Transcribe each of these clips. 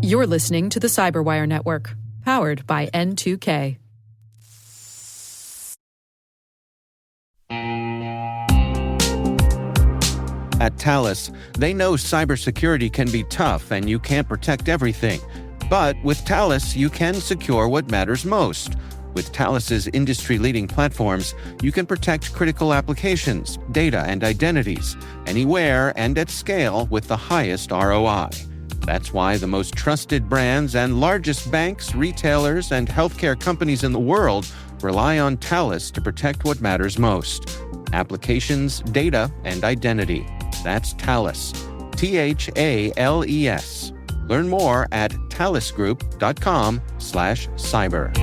You're listening to the Cyberwire Network, powered by N2K. At Thales, they know cybersecurity can be tough and you can't protect everything. But with Thales, you can secure what matters most. With Thales's industry-leading platforms, you can protect critical applications, data, and identities, anywhere and at scale with the highest ROI. That's why the most trusted brands and largest banks, retailers, and healthcare companies in the world rely on Thales to protect what matters most: applications, data, and identity. That's Thales. Thales. Learn more at thalesgroup.com/cyber.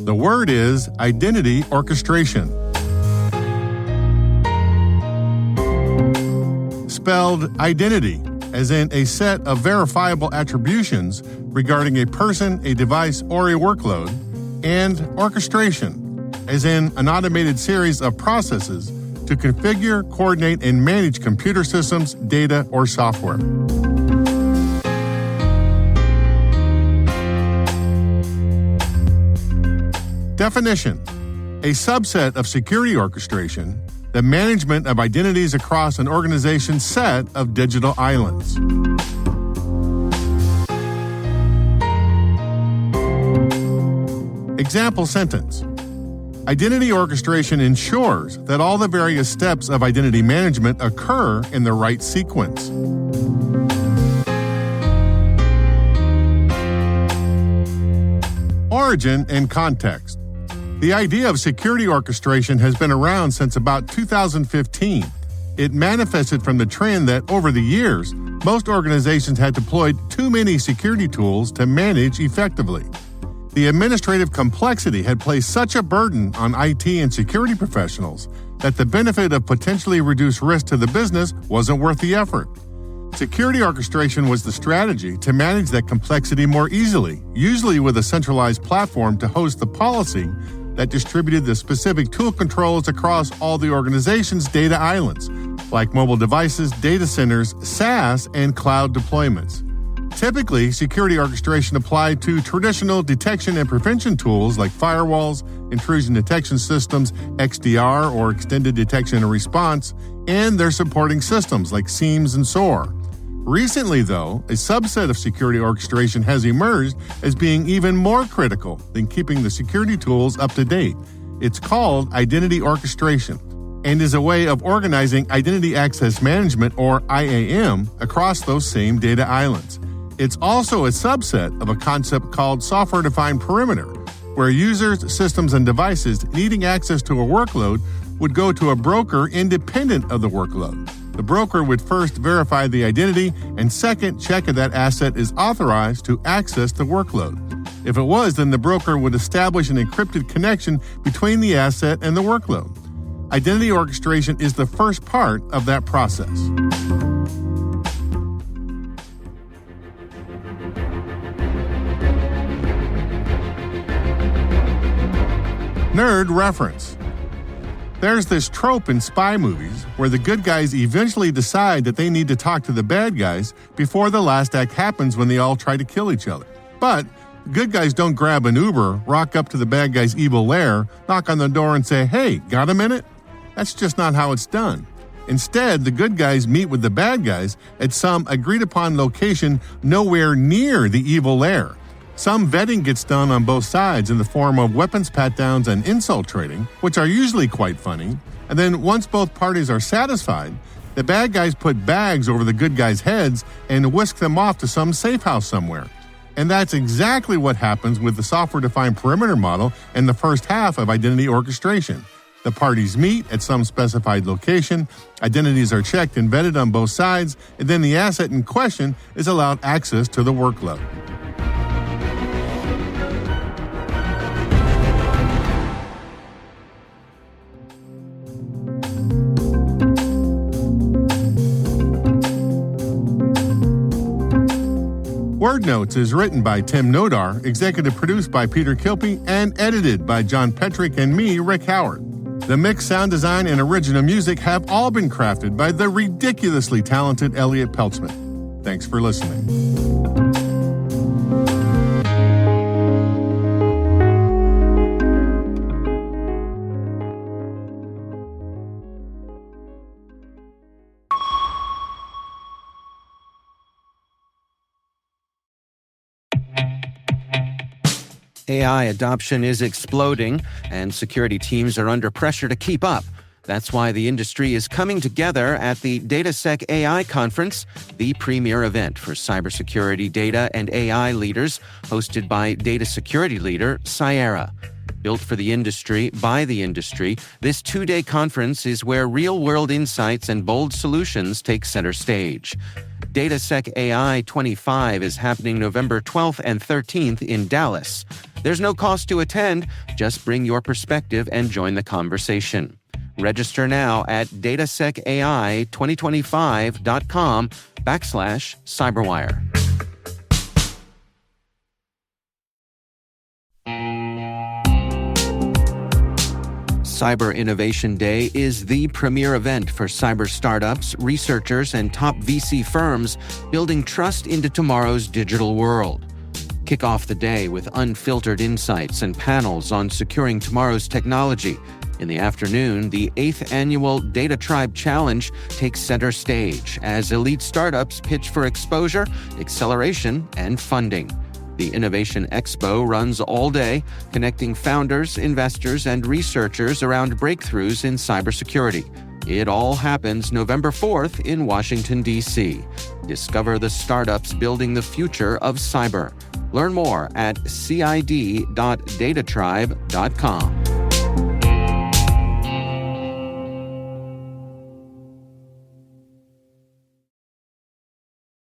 The word is identity orchestration. Spelled identity, as in a set of verifiable attributions regarding a person, a device, or a workload, and orchestration, as in an automated series of processes to configure, coordinate, and manage computer systems, data, or software. Definition: a subset of security orchestration, the management of identities across an organization's set of digital islands. Example sentence: identity orchestration ensures that all the various steps of identity management occur in the right sequence. Origin and context. The idea of security orchestration has been around since about 2015. It manifested from the trend that over the years, most organizations had deployed too many security tools to manage effectively. The administrative complexity had placed such a burden on IT and security professionals that the benefit of potentially reduced risk to the business wasn't worth the effort. Security orchestration was the strategy to manage that complexity more easily, usually with a centralized platform to host the policy that distributed the specific tool controls across all the organization's data islands, like mobile devices, data centers, SaaS, and cloud deployments. Typically, security orchestration applied to traditional detection and prevention tools like firewalls, intrusion detection systems, XDR or extended detection and response, and their supporting systems like SIEMs and SOAR. Recently, though, a subset of security orchestration has emerged as being even more critical than keeping the security tools up to date. It's called identity orchestration and is a way of organizing identity access management, or IAM, across those same data islands. It's also a subset of a concept called software-defined perimeter, where users, systems, and devices needing access to a workload would go to a broker independent of the workload. The broker would first verify the identity and second check if that asset is authorized to access the workload. If it was, then the broker would establish an encrypted connection between the asset and the workload. Identity orchestration is the first part of that process. Nerd reference. There's this trope in spy movies where the good guys eventually decide that they need to talk to the bad guys before the last act happens when they all try to kill each other. But the good guys don't grab an Uber, rock up to the bad guy's evil lair, knock on the door and say, "Hey, got a minute?" That's just not how it's done. Instead, the good guys meet with the bad guys at some agreed-upon location nowhere near the evil lair. Some vetting gets done on both sides in the form of weapons pat-downs and insult trading, which are usually quite funny. And then once both parties are satisfied, the bad guys put bags over the good guys' heads and whisk them off to some safe house somewhere. And that's exactly what happens with the software-defined perimeter model in the first half of identity orchestration. The parties meet at some specified location, identities are checked and vetted on both sides, and then the asset in question is allowed access to the workload. Word Notes is written by Tim Nodar, executive produced by Peter Kilpie, and edited by John Petrick and me, Rick Howard. The mix, sound design, and original music have all been crafted by the ridiculously talented Elliot Peltzman. Thanks for listening. AI adoption is exploding, and security teams are under pressure to keep up. That's why the industry is coming together at the DataSec AI Conference, the premier event for cybersecurity data and AI leaders, hosted by data security leader Sierra. Built for the industry, by the industry, this two-day conference is where real-world insights and bold solutions take center stage. DataSec AI 25 is happening November 12th and 13th in Dallas. There's no cost to attend. Just bring your perspective and join the conversation. Register now at datasecai2025.com/cyberwire. Cyber Innovation Day is the premier event for cyber startups, researchers, and top VC firms building trust into tomorrow's digital world. Kick off the day with unfiltered insights and panels on securing tomorrow's technology. In the afternoon, the 8th annual Data Tribe Challenge takes center stage as elite startups pitch for exposure, acceleration, and funding. The Innovation Expo runs all day, connecting founders, investors, and researchers around breakthroughs in cybersecurity. It all happens November 4th in Washington, D.C. Discover the startups building the future of cyber. Learn more at cid.datatribe.com.